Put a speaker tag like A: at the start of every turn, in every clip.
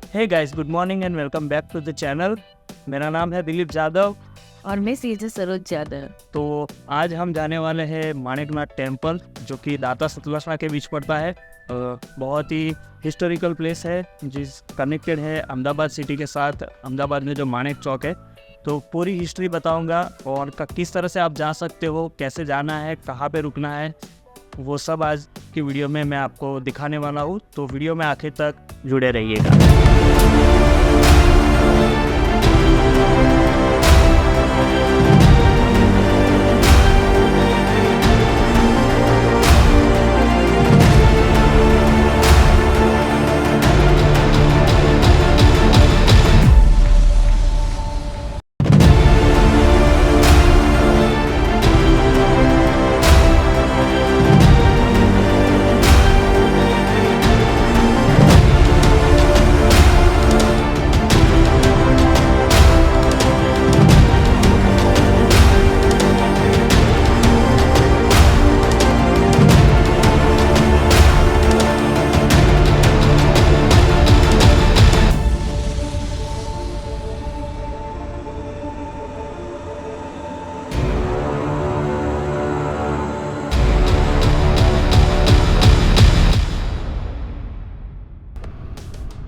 A: Hey guys, good morning and welcome back to the channel. मेरा नाम है दिलीप यादव।
B: और मैं सीधे सरोज यादव।
A: तो आज हम जाने वाले हैं माणिकनाथ टेम्पल, जो कि दाता सतलजणा के बीच पड़ता है। बहुत ही हिस्टोरिकल प्लेस है, जिस कनेक्टेड है अहमदाबाद सिटी के साथ। अहमदाबाद में जो माणिक चौक है, तो पूरी हिस्ट्री बताऊंगा और किस तरह से आप जा सकते हो, कैसे जाना है, कहाँ पे रुकना है, वो सब आज की वीडियो में मैं आपको दिखाने वाला हूँ। तो वीडियो में आखिर तक जुड़े रहिएगा।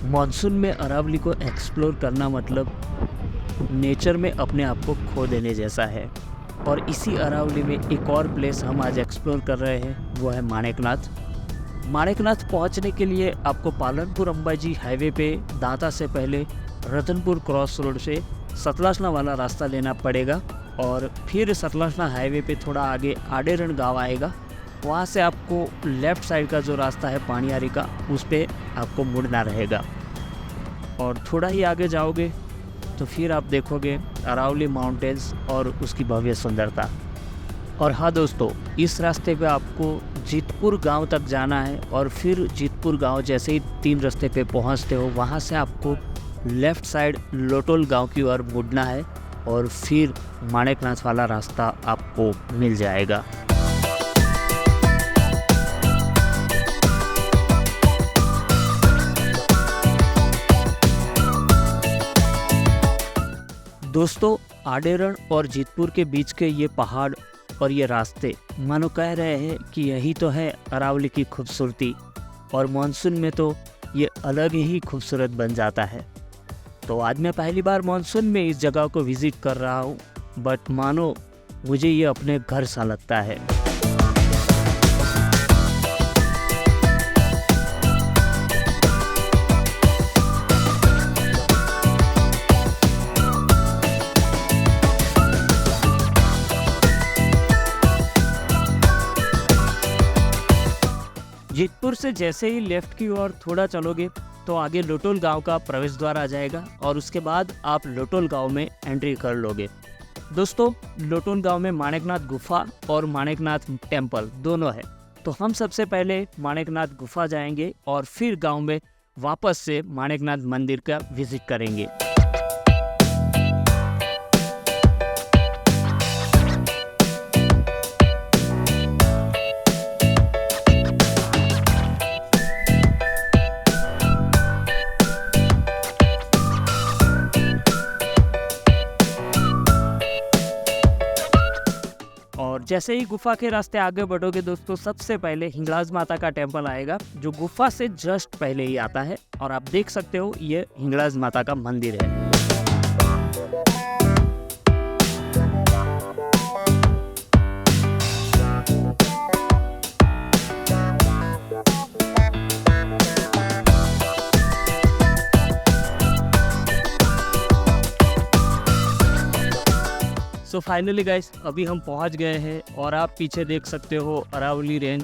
A: मॉनसून में अरावली को एक्सप्लोर करना मतलब नेचर में अपने आप को खो देने जैसा है। और इसी अरावली में एक और प्लेस हम आज एक्सप्लोर कर रहे हैं, वो है माणिकनाथ। माणिकनाथ पहुंचने के लिए आपको पालनपुर अंबाजी हाईवे पे दाता से पहले रतनपुर क्रॉस रोड से सतलजणा वाला रास्ता लेना पड़ेगा, और फिर सतलजणा हाईवे पे थोड़ा आगे आडेरण गाँव आएगा। वहाँ से आपको लेफ़्ट साइड का जो रास्ता है पानियारी का, उस पर आपको मुड़ना रहेगा। और थोड़ा ही आगे जाओगे तो फिर आप देखोगे अरावली माउंटेन्स और उसकी भव्य सुंदरता। और हाँ दोस्तों, इस रास्ते पे आपको जीतपुर गांव तक जाना है, और फिर जीतपुर गांव जैसे ही 3 रास्ते पे पहुंचते हो, वहां से आपको लेफ़्ट साइड लोटोल गांव की ओर मुड़ना है, और फिर माणिकनाथ वाला रास्ता आपको मिल जाएगा। दोस्तों, आडेरण और जीतपुर के बीच के ये पहाड़ और ये रास्ते मानो कह रहे हैं कि यही तो है अरावली की खूबसूरती, और मानसून में तो ये अलग ही खूबसूरत बन जाता है। तो आज मैं पहली बार मानसून में इस जगह को विज़िट कर रहा हूँ, बट मानो मुझे ये अपने घर सा लगता है। जीतपुर से जैसे ही लेफ्ट की ओर थोड़ा चलोगे तो आगे लोटोल गांव का प्रवेश द्वार आ जाएगा, और उसके बाद आप लोटोल गांव में एंट्री कर लोगे। दोस्तों, लोटोल गांव में माणिकनाथ गुफा और माणिकनाथ टेम्पल दोनों है। तो हम सबसे पहले माणिकनाथ गुफा जाएंगे, और फिर गांव में वापस से माणिकनाथ मंदिर का विजिट करेंगे। और जैसे ही गुफा के रास्ते आगे बढ़ोगे दोस्तों, सबसे पहले हिंगलाज माता का टेम्पल आएगा, जो गुफा से जस्ट पहले ही आता है। और आप देख सकते हो ये हिंगलाज माता का मंदिर है। सो फाइनली गाइस, अभी हम पहुंच गए हैं, और आप पीछे देख सकते हो अरावली रेंज।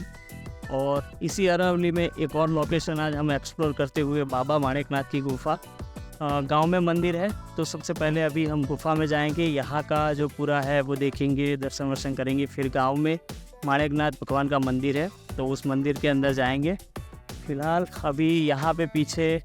A: और इसी अरावली में एक और लोकेशन आज हम एक्सप्लोर करते हुए बाबा माणिकनाथ की गुफा। गांव में मंदिर है, तो सबसे पहले अभी हम गुफा में जाएंगे, यहाँ का जो पूरा है वो देखेंगे, दर्शन वर्शन करेंगे। फिर गांव में माणिकनाथ भगवान का मंदिर है, तो उस मंदिर के अंदर जाएंगे। फिलहाल अभी यहाँ पे पीछे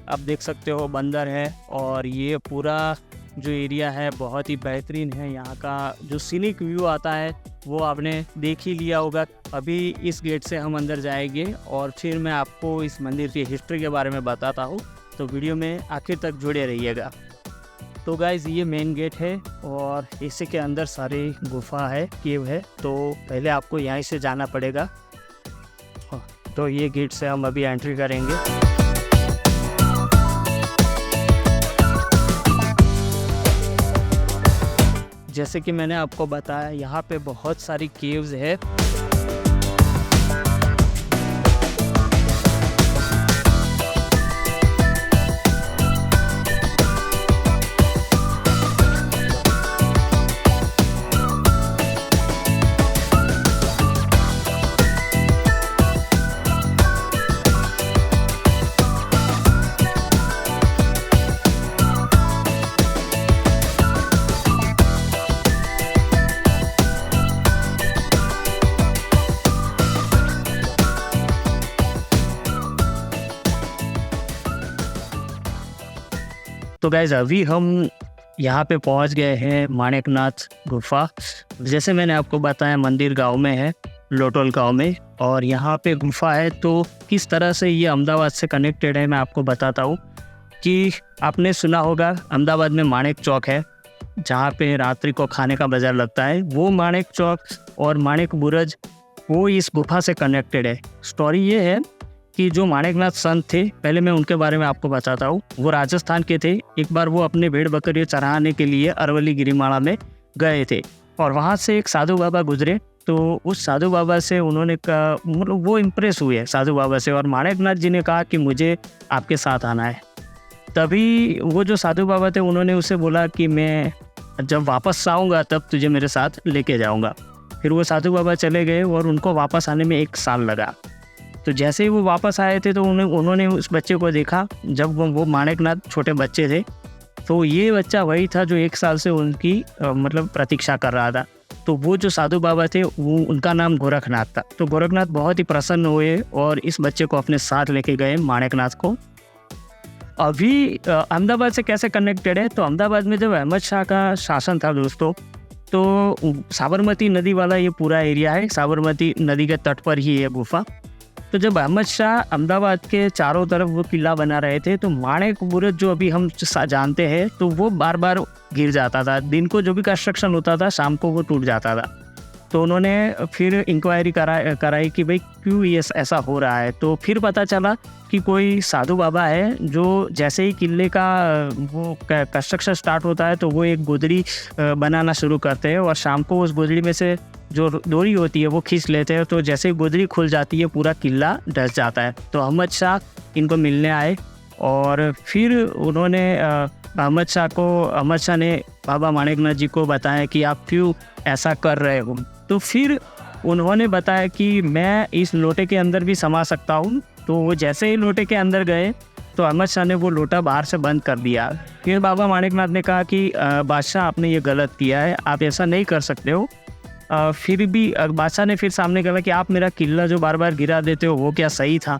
A: आप देख सकते हो बंदर है, और ये पूरा जो एरिया है बहुत ही बेहतरीन है। यहाँ का जो सीनिक व्यू आता है वो आपने देख ही लिया होगा। अभी इस गेट से हम अंदर जाएंगे और फिर मैं आपको इस मंदिर की हिस्ट्री के बारे में बताता हूँ। तो वीडियो में आखिर तक जुड़े रहिएगा। तो गाइज़ ये मेन गेट है और इसी के अंदर सारी गुफा है, केव है। तो पहले आपको यहीं से जाना पड़ेगा। तो ये गेट से हम अभी एंट्री करेंगे। जैसे कि मैंने आपको बताया, यहाँ पे बहुत सारी केव्स है। तो गाइज़ अभी हम यहाँ पे पहुँच गए हैं माणिकनाथ गुफा। जैसे मैंने आपको बताया, मंदिर गांव में है, लोटोल गांव में, और यहाँ पे गुफा है। तो किस तरह से ये अहमदाबाद से कनेक्टेड है मैं आपको बताता हूँ कि आपने सुना होगा अहमदाबाद में माणिक चौक है, जहाँ पे रात्रि को खाने का बाज़ार लगता है। वो माणिक चौक और माणिक बुरुज वो इस गुफा से कनेक्टेड है। स्टोरी ये है कि जो माणिकनाथ संत थे, पहले मैं उनके बारे में आपको बताता हूँ। वो राजस्थान के थे। एक बार वो अपने भेड़ बकरी चराने के लिए अरवली गिरिमाला में गए थे और वहाँ से एक साधु बाबा गुजरे। तो उस साधु बाबा से उन्होंने कहा, मतलब वो इम्प्रेस हुए साधु बाबा से, और माणिकनाथ जी ने कहा कि मुझे आपके साथ आना है। तभी वो जो साधु बाबा थे उन्होंने उसे बोला कि मैं जब वापस आऊँगा तब तुझे मेरे साथ लेके जाऊँगा। फिर वो साधु बाबा चले गए और उनको वापस आने में 1 साल लगा। तो जैसे ही वो वापस आए थे तो उन्होंने उस बच्चे को देखा। जब वो माणिकनाथ छोटे बच्चे थे, तो ये बच्चा वही था जो 1 साल से उनकी मतलब प्रतीक्षा कर रहा था। तो वो जो साधु बाबा थे, वो उनका नाम गोरखनाथ था। तो गोरखनाथ बहुत ही प्रसन्न हुए और इस बच्चे को अपने साथ लेके गए माणिकनाथ को। अभी अहमदाबाद से कैसे कनेक्टेड है, तो अहमदाबाद में जब अहमद शाह का शासन था दोस्तों, तो साबरमती नदी वाला ये पूरा एरिया है। साबरमती नदी के तट पर ही है गुफा। तो जब अहमद शाह अहमदाबाद के चारों तरफ वो किला बना रहे थे, तो माणिक बुरुज जो अभी हम जानते हैं, तो वो बार बार गिर जाता था। दिन को जो भी कंस्ट्रक्शन होता था, शाम को वो टूट जाता था। तो उन्होंने फिर इंक्वायरी कराई कि भाई क्यों ये ऐसा हो रहा है। तो फिर पता चला कि कोई साधु बाबा है जो जैसे ही किले का वो कंस्ट्रक्शन स्टार्ट होता है, तो वो एक गोदड़ी बनाना शुरू करते हैं और शाम को उस गोदड़ी में से जो डोरी होती है वो खींच लेते हैं। तो जैसे ही गोदड़ी खुल जाती है, पूरा किला ढस जाता है। तो अहमद शाह इनको मिलने आए और फिर उन्होंने अहमद शाह ने बाबा माणिकनाथ जी को बताया कि आप क्यों ऐसा कर रहे हो। तो फिर उन्होंने बताया कि मैं इस लोटे के अंदर भी समा सकता हूँ। तो वो जैसे ही लोटे के अंदर गए, तो अहमद शाह ने वो लोटा बाहर से बंद कर दिया। फिर बाबा माणिकनाथ ने कहा कि बादशाह आपने ये गलत किया है, आप ऐसा नहीं कर सकते हो। फिर भी बादशाह ने फिर सामने कहा कि आप मेरा किला जो बार बार गिरा देते हो, वो क्या सही था।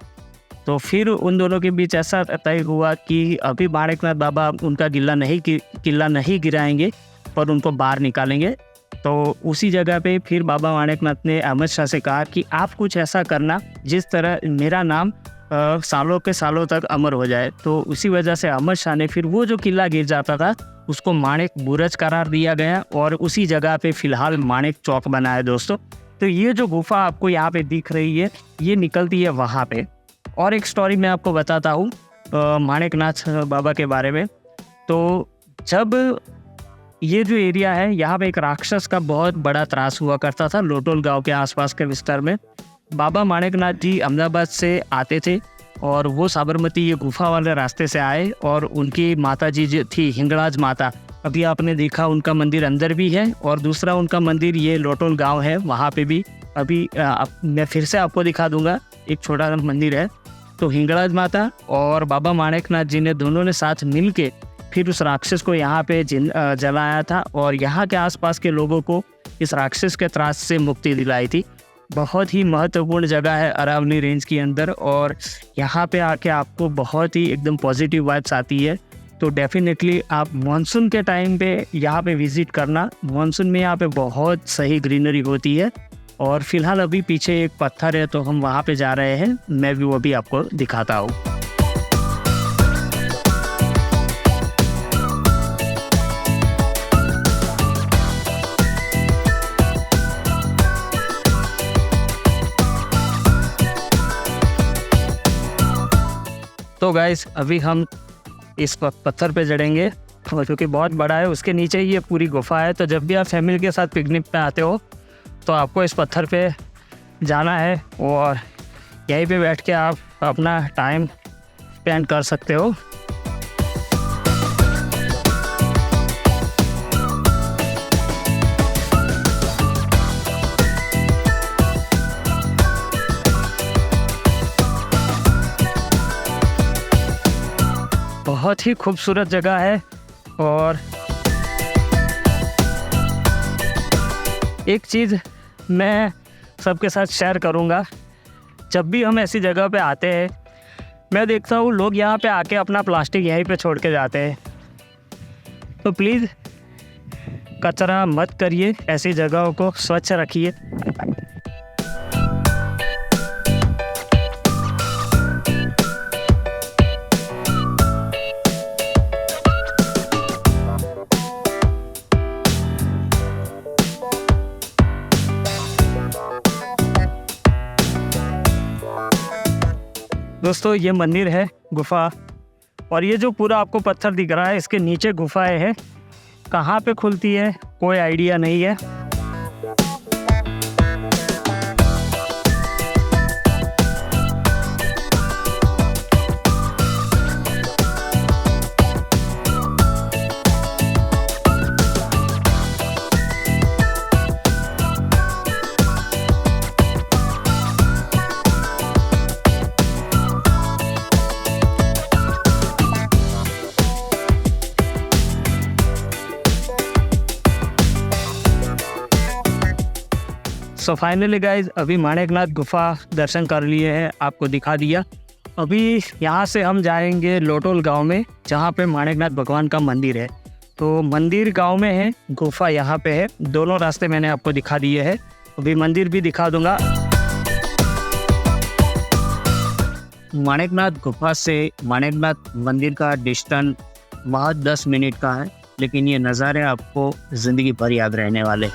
A: तो फिर उन दोनों के बीच ऐसा तय हुआ कि अभी माणिकनाथ बाबा उनका किला नहीं गिराएंगे, पर उनको बाहर निकालेंगे। तो उसी जगह पे फिर बाबा माणिकनाथ ने अहमद शाह से कहा कि आप कुछ ऐसा करना जिस तरह मेरा नाम सालों के सालों तक अमर हो जाए। तो उसी वजह से अहमद शाह ने फिर वो जो किला गिर जाता था उसको माणिक बुरुज करार दिया गया और उसी जगह पे फिलहाल माणिक चौक बना है दोस्तों। तो ये जो गुफा आपको यहाँ पे दिख रही है, ये निकलती है वहाँ पे। और एक स्टोरी मैं आपको बताता हूँ माणिकनाथ बाबा के बारे में। तो जब ये जो एरिया है, यहाँ पे एक राक्षस का बहुत बड़ा त्रास हुआ करता था लोटोल गांव के आसपास के विस्तार में। बाबा माणिकनाथ जी अहमदाबाद से आते थे और वो साबरमती ये गुफा वाले रास्ते से आए और उनकी माता जी जो थी हिंगलाज माता, अभी आपने देखा उनका मंदिर अंदर भी है और दूसरा उनका मंदिर ये लोटोल गांव है, वहाँ पे भी अभी मैं फिर से आपको दिखा दूंगा, एक छोटा सा मंदिर है। तो हिंगलाज माता और बाबा माणिकनाथ जी ने दोनों ने साथ मिल के फिर उस राक्षस को यहाँ पे जलाया था और यहाँ के आसपास के लोगों को इस राक्षस के त्रास से मुक्ति दिलाई थी। बहुत ही महत्वपूर्ण जगह है अरावली रेंज के अंदर और यहाँ पे आके आपको बहुत ही एकदम पॉजिटिव वाइब्स आती है। तो डेफिनेटली आप मानसून के टाइम पे यहाँ पे विज़िट करना। मानसून में यहाँ पे बहुत सही ग्रीनरी होती है। और फिलहाल अभी पीछे एक पत्थर है, तो हम वहाँ पे जा रहे हैं, मैं भी वो भी आपको दिखाता हूँ। तो गाइस अभी हम इस पत्थर पे चढ़ेंगे और क्योंकि बहुत बड़ा है उसके नीचे ही ये पूरी गुफा है। तो जब भी आप फैमिली के साथ पिकनिक पे आते हो तो आपको इस पत्थर पे जाना है और यहीं पे बैठ के आप अपना टाइम स्पेंड कर सकते हो। बहुत ही खूबसूरत जगह है। और एक चीज़ मैं सबके साथ शेयर करूँगा, जब भी हम ऐसी जगह पे आते हैं मैं देखता हूँ लोग यहाँ पे आके अपना प्लास्टिक यहीं पे छोड़ के जाते हैं। तो प्लीज़ कचरा मत करिए, ऐसी जगहों को स्वच्छ रखिए। दोस्तों ये मंदिर है, गुफा, और ये जो पूरा आपको पत्थर दिख रहा है इसके नीचे गुफाएं है। कहाँ पे खुलती है कोई आइडिया नहीं है। सो फाइनली गाइज अभी माणिकनाथ गुफा दर्शन कर लिए हैं, आपको दिखा दिया। अभी यहाँ से हम जाएंगे लोटोल गांव में जहाँ पे माणिकनाथ भगवान का मंदिर है। तो मंदिर गांव में है, गुफा यहाँ पे है। दोनों रास्ते मैंने आपको दिखा दिए हैं, अभी मंदिर भी दिखा दूंगा। माणिकनाथ गुफा से माणिकनाथ मंदिर का डिस्टेंस महज 10 मिनट का है, लेकिन ये नज़ारे आपको ज़िंदगी भर याद रहने वाले।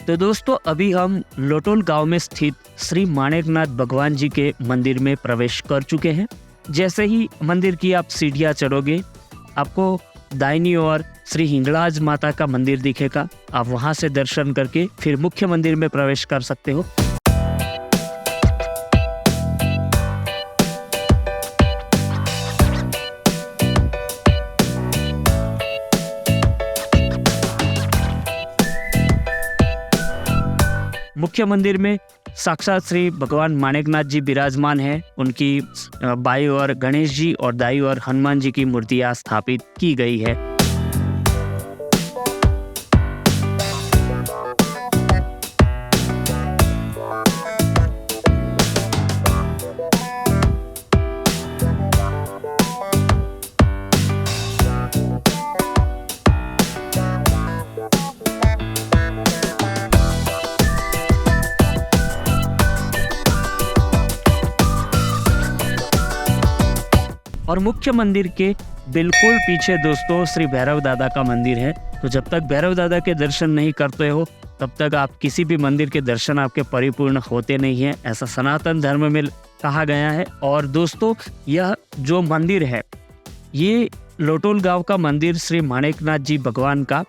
A: तो दोस्तों अभी हम लोटोल गांव में स्थित श्री माणिकनाथ भगवान जी के मंदिर में प्रवेश कर चुके हैं। जैसे ही मंदिर की आप सीढ़ियाँ चढ़ोगे आपको दाहिनी ओर श्री हिंगलाज माता का मंदिर दिखेगा। आप वहां से दर्शन करके फिर मुख्य मंदिर में प्रवेश कर सकते हो। मुख्य मंदिर में साक्षात श्री भगवान माणिकनाथ जी विराजमान हैं। उनकी बाईं ओर गणेश जी और दाईं ओर हनुमान जी की मूर्तियां स्थापित की गई है। और मुख्य मंदिर के बिल्कुल पीछे दोस्तों श्री भैरव दादा का मंदिर है। तो जब तक भैरव दादा के दर्शन नहीं करते हो तब तक आप किसी भी मंदिर के दर्शन आपके परिपूर्ण होते नहीं हैं, ऐसा सनातन धर्म में कहा गया है। और दोस्तों यह जो मंदिर है ये लोटोल गांव का मंदिर श्री माणिकनाथ जी भगवान का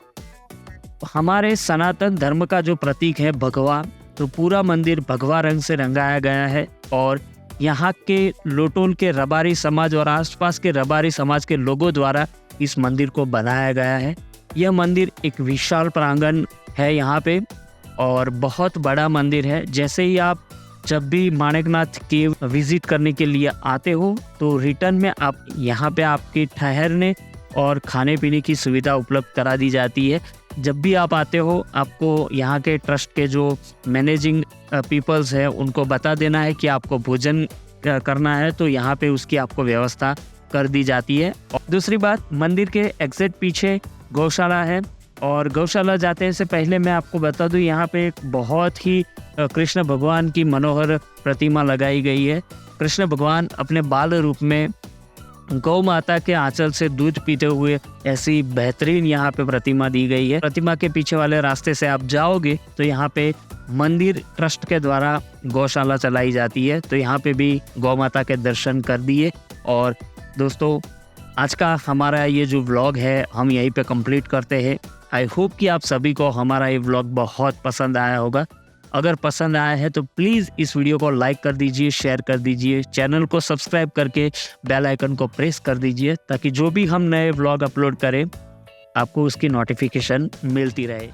A: हमारे सनातन धर्म का जो प्रतीक है भगवा, तो पूरा मंदिर भगवा रंग से रंगाया गया है। और यहाँ के लोटोल के रबारी समाज और आसपास के रबारी समाज के लोगों द्वारा इस मंदिर को बनाया गया है। यह मंदिर एक विशाल प्रांगण है यहाँ पे और बहुत बड़ा मंदिर है। जैसे ही आप जब भी माणिकनाथ केव विजिट करने के लिए आते हो तो रिटर्न में आप यहाँ पे आपके ठहरने और खाने पीने की सुविधा उपलब्ध करा दी जाती है। जब भी आप आते हो आपको यहाँ के ट्रस्ट के जो मैनेजिंग पीपल्स है उनको बता देना है कि आपको भोजन करना है, तो यहाँ पे उसकी आपको व्यवस्था कर दी जाती है। और दूसरी बात, मंदिर के एग्जिट पीछे गौशाला है और गौशाला जाते से पहले मैं आपको बता दूं, यहाँ पे एक बहुत ही कृष्ण भगवान की मनोहर प्रतिमा लगाई गई है। कृष्ण भगवान अपने बाल रूप में गौ माता के आंचल से दूध पीते हुए ऐसी बेहतरीन यहाँ पे प्रतिमा दी गई है। प्रतिमा के पीछे वाले रास्ते से आप जाओगे तो यहाँ पे मंदिर ट्रस्ट के द्वारा गौशाला चलाई जाती है, तो यहाँ पे भी गौ माता के दर्शन कर दिए। और दोस्तों, आज का हमारा ये जो व्लॉग है हम यहीं पे कंप्लीट करते हैं। आई होप कि आप सभी को हमारा ये व्लॉग बहुत पसंद आया होगा। अगर पसंद आया है तो प्लीज़ इस वीडियो को लाइक कर दीजिए, शेयर कर दीजिए, चैनल को सब्सक्राइब करके बेल आइकन को प्रेस कर दीजिए ताकि जो भी हम नए व्लॉग अपलोड करें आपको उसकी नोटिफिकेशन मिलती रहे।